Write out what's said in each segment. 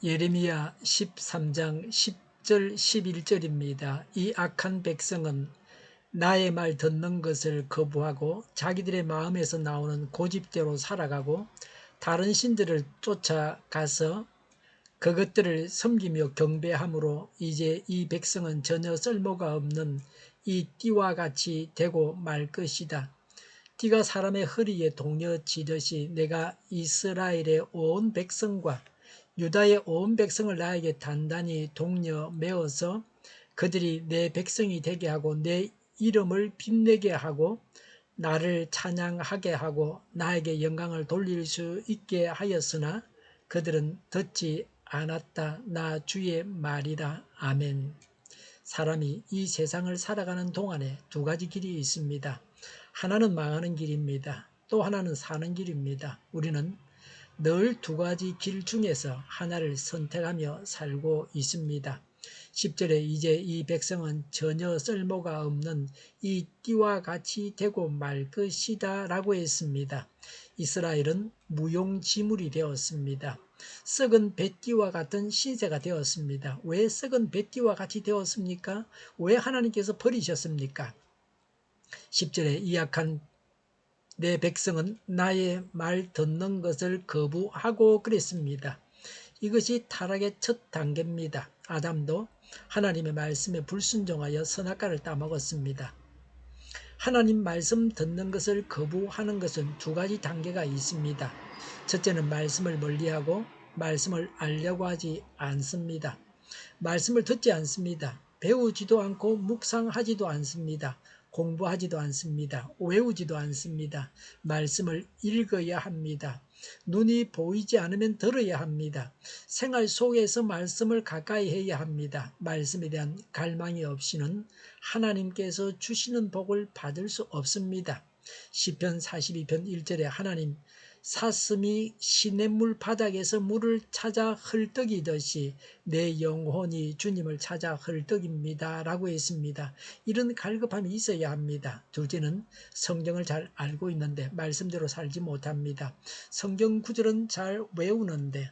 예레미야 13장 10절 11절입니다. 이 악한 백성은 나의 말 듣는 것을 거부하고 자기들의 마음에서 나오는 고집대로 살아가고 다른 신들을 쫓아가서 그것들을 섬기며 경배함으로 이제 이 백성은 전혀 쓸모가 없는 이 띠와 같이 되고 말 것이다. 띠가 사람의 허리에 동여지듯이 내가 이스라엘의 온 백성과 유다의 온 백성을 나에게 단단히 동여 메어서 그들이 내 백성이 되게 하고 내 이름을 빛내게 하고 나를 찬양하게 하고 나에게 영광을 돌릴 수 있게 하였으나 그들은 듣지 않았다. 나 주의 말이다. 아멘. 사람이 이 세상을 살아가는 동안에 두 가지 길이 있습니다. 하나는 망하는 길입니다. 또 하나는 사는 길입니다. 우리는 늘 두 가지 길 중에서 하나를 선택하며 살고 있습니다. 10절에 이제 이 백성은 전혀 쓸모가 없는 이 띠와 같이 되고 말 것이다 라고 했습니다. 이스라엘은 무용지물이 되었습니다. 썩은 뱃띠와 같은 신세가 되었습니다. 왜 썩은 뱃띠와 같이 되었습니까? 왜 하나님께서 버리셨습니까? 10절에 이 악한 내 백성은 나의 말 듣는 것을 거부하고 그랬습니다. 이것이 타락의 첫 단계입니다. 아담도 하나님의 말씀에 불순종하여 선악과를 따먹었습니다. 하나님 말씀 듣는 것을 거부하는 것은 두 가지 단계가 있습니다. 첫째는 말씀을 멀리하고 말씀을 알려고 하지 않습니다. 말씀을 듣지 않습니다. 배우지도 않고 묵상하지도 않습니다. 공부하지도 않습니다. 외우지도 않습니다. 말씀을 읽어야 합니다. 눈이 보이지 않으면 들어야 합니다. 생활 속에서 말씀을 가까이 해야 합니다. 말씀에 대한 갈망이 없이는 하나님께서 주시는 복을 받을 수 없습니다. 시편 42편 1절에 하나님 사슴이 시냇물 바닥에서 물을 찾아 헐떡이듯이 내 영혼이 주님을 찾아 헐떡입니다 라고 했습니다. 이런 갈급함이 있어야 합니다. 둘째는 성경을 잘 알고 있는데 말씀대로 살지 못합니다. 성경 구절은 잘 외우는데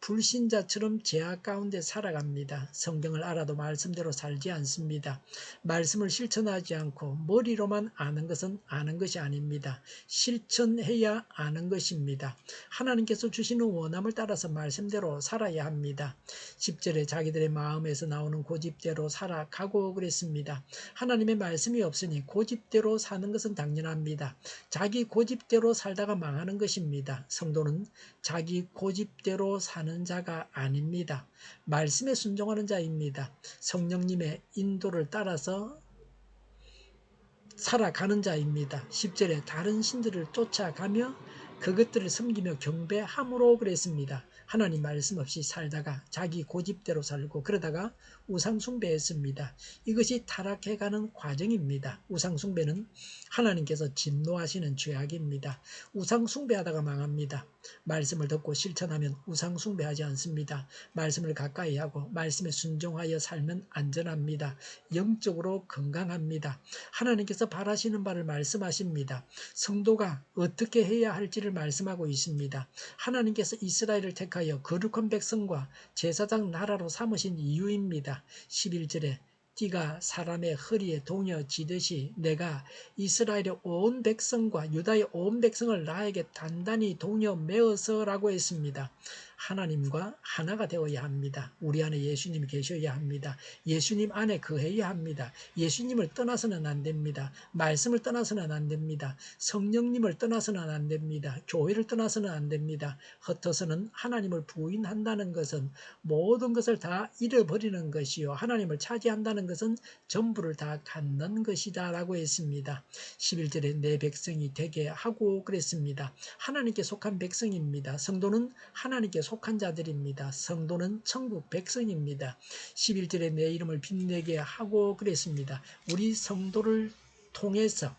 불신자처럼 죄악 가운데 살아갑니다. 성경을 알아도 말씀대로 살지 않습니다. 말씀을 실천하지 않고 머리로만 아는 것은 아는 것이 아닙니다. 실천해야 아는 것입니다. 하나님께서 주시는 원함을 따라서 말씀대로 살아야 합니다. 10절에 자기들의 마음에서 나오는 고집대로 살아가고 그랬습니다. 하나님의 말씀이 없으니 고집대로 사는 것은 당연합니다. 자기 고집대로 살다가 망하는 것입니다. 성도는 자기 고집대로 사는 자가 아닙니다. 말씀에 순종하는 자입니다. 성령님의 인도를 따라서 살아가는 자입니다. 10절에 다른 신들을 쫓아가며 그것들을 섬기며 경배함으로 그랬습니다. 하나님 말씀 없이 살다가 자기 고집대로 살고 그러다가 우상숭배했습니다. 이것이 타락해가는 과정입니다. 우상숭배는 하나님께서 진노하시는 죄악입니다. 우상숭배하다가 망합니다. 말씀을 듣고 실천하면 우상숭배하지 않습니다. 말씀을 가까이 하고 말씀에 순종하여 살면 안전합니다. 영적으로 건강합니다. 하나님께서 바라시는 바를 말씀하십니다. 성도가 어떻게 해야 할지를 말씀하고 있습니다. 하나님께서 이스라엘을 택하여 거룩한 백성과 제사장 나라로 삼으신 이유입니다. 11절에 띠가 사람의 허리에 동여지듯이 내가 이스라엘의 온 백성과 유다의 온 백성을 나에게 단단히 동여 메어서라고 했습니다. 하나님과 하나가 되어야 합니다. 우리 안에 예수님이 계셔야 합니다. 예수님 안에 거해야 합니다. 예수님을 떠나서는 안 됩니다. 말씀을 떠나서는 안 됩니다. 성령님을 떠나서는 안 됩니다. 교회를 떠나서는 안 됩니다. 흩어서는 하나님을 부인한다는 것은 모든 것을 다 잃어버리는 것이요 하나님을 차지한다는 것은 전부를 다 갖는 것이다 라고 했습니다. 11절에 내 백성이 되게 하고 그랬습니다. 하나님께 속한 백성입니다. 성도는 하나님께 속한 자들입니다. 성도는 천국 백성입니다. 11절에 내 이름을 빛내게 하고 그랬습니다. 우리 성도를 통해서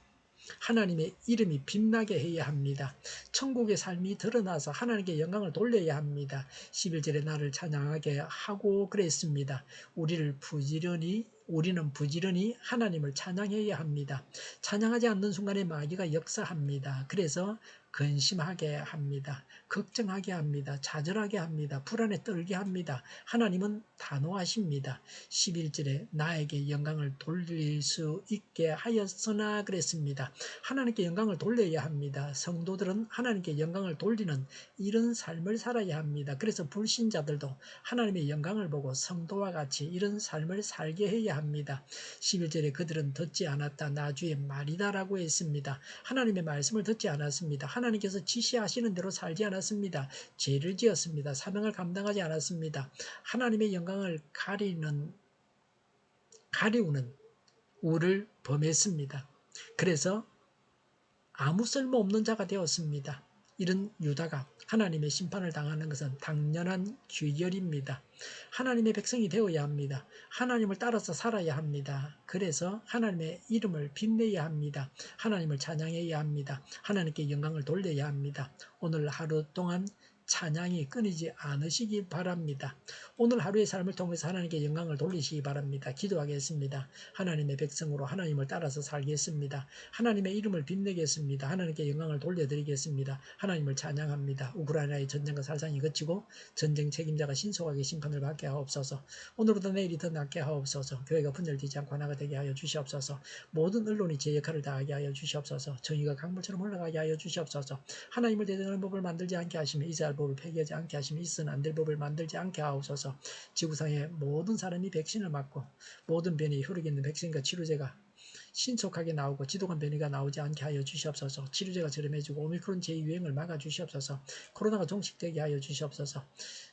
하나님의 이름이 빛나게 해야 합니다. 천국의 삶이 드러나서 하나님께 영광을 돌려야 합니다. 11절에 나를 찬양하게 하고 그랬습니다. 우리를 부지런히 우리는 부지런히 하나님을 찬양해야 합니다. 찬양하지 않는 순간에 마귀가 역사합니다. 그래서 근심하게 합니다. 걱정하게 합니다. 좌절하게 합니다. 불안에 떨게 합니다. 하나님은 단호하십니다. 11절에 나에게 영광을 돌릴 수 있게 하였으나 그랬습니다. 하나님께 영광을 돌려야 합니다. 성도들은 하나님께 영광을 돌리는 이런 삶을 살아야 합니다. 그래서 불신자들도 하나님의 영광을 보고 성도와 같이 이런 삶을 살게 해야 합니다. 11절에 그들은 듣지 않았다. 나주의 말이다라고 했습니다. 하나님의 말씀을 듣지 않았습니다. 하나님께서 지시하시는 대로 살지 않았습니다. 죄를 지었습니다. 사명을 감당하지 않았습니다. 하나님의 영광을 가리우는 우를 범했습니다. 그래서 아무 쓸모없는 자가 되었습니다. 이런 유다가 하나님의 심판을 당하는 것은 당연한 규결입니다. 하나님의 백성이 되어야 합니다. 하나님을 따라서 살아야 합니다. 그래서 하나님의 이름을 빛내야 합니다. 하나님을 찬양해야 합니다. 하나님께 영광을 돌려야 합니다. 오늘 하루 동안 찬양이 끊이지 않으시기 바랍니다. 오늘 하루의 삶을 통해서 하나님께 영광을 돌리시기 바랍니다. 기도하겠습니다. 하나님의 백성으로 하나님을 따라서 살겠습니다. 하나님의 이름을 빛내겠습니다. 하나님께 영광을 돌려드리겠습니다. 하나님을 찬양합니다. 우크라이나의 전쟁과 살상이 그치고 전쟁 책임자가 신속하게 심판을 받게 하옵소서. 오늘보다 내일이 더 낫게 하옵소서. 교회가 분열되지 않고 하나가 되게 하여 주시옵소서. 모든 언론이 제 역할을 다하게 하여 주시옵소서. 정의가 강물처럼 흘러가게 하여 주시옵소서. 하나님을 대적하는 법을 만들지 않게 하시며 이스라엘 법을 폐기하지 않게 하시며 있어는 안 될 법을 만들지 않게 하옵소서. 지구상의 모든 사람이 백신을 맞고 모든 변이 흐르게 있는 백신과 치료제가 신속하게 나오고 지독한 변이가 나오지 않게 하여 주시옵소서. 치료제가 저렴해지고 오미크론 제2유행을 막아 주시옵소서. 코로나가 종식되게 하여 주시옵소서.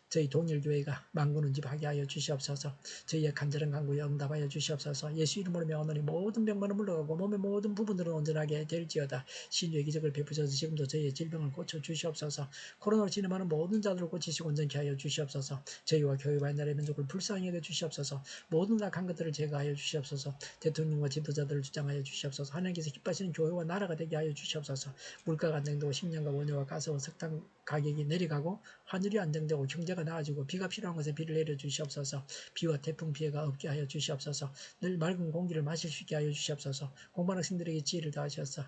저희 동일교회가 만군은집하게 하여 주시옵소서. 저희의 간절한 간구에 응답하여 주시옵소서. 예수 이름으로 명하노니 모든 병만은 물러가고 몸의 모든 부분들은 온전하게 될지어다. 신유의 기적을 베푸셔서 지금도 저희의 질병을 고쳐 주시옵소서. 코로나로 진행하는 모든 자들을 고치시고 온전케 하여 주시옵소서. 저희와 교회와 나라의 민족을 불쌍히 여겨 주시옵소서. 모든 악한 것들을 제거하여 주시옵소서. 대통령과 지도자들을 주장하여 주시옵소서. 하나님께서 기뻐하시는 교회와 나라가 되게 하여 주시옵소서. 물가가 안정되고 식량과 원료와 가스와 석탄 가격이 내려가고 환율이 안정되고 경제가 나아지고 비가 필요한 곳에 비를 내려 주시옵소서. 비와 태풍 피해가 없게 하여 주시옵소서. 늘 맑은 공기를 마실 수 있게 하여 주시옵소서. 공부하는 학생들에게 지혜를 더하셔서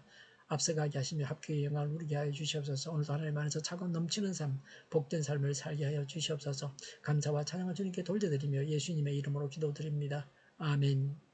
앞서가게 하시며 합격의 영광을 누리게 하여 주시옵소서. 오늘도 하나님 안에서 차고 넘치는 삶, 복된 삶을 살게 하여 주시옵소서. 감사와 찬양을 주님께 돌려드리며 예수님의 이름으로 기도드립니다. 아멘.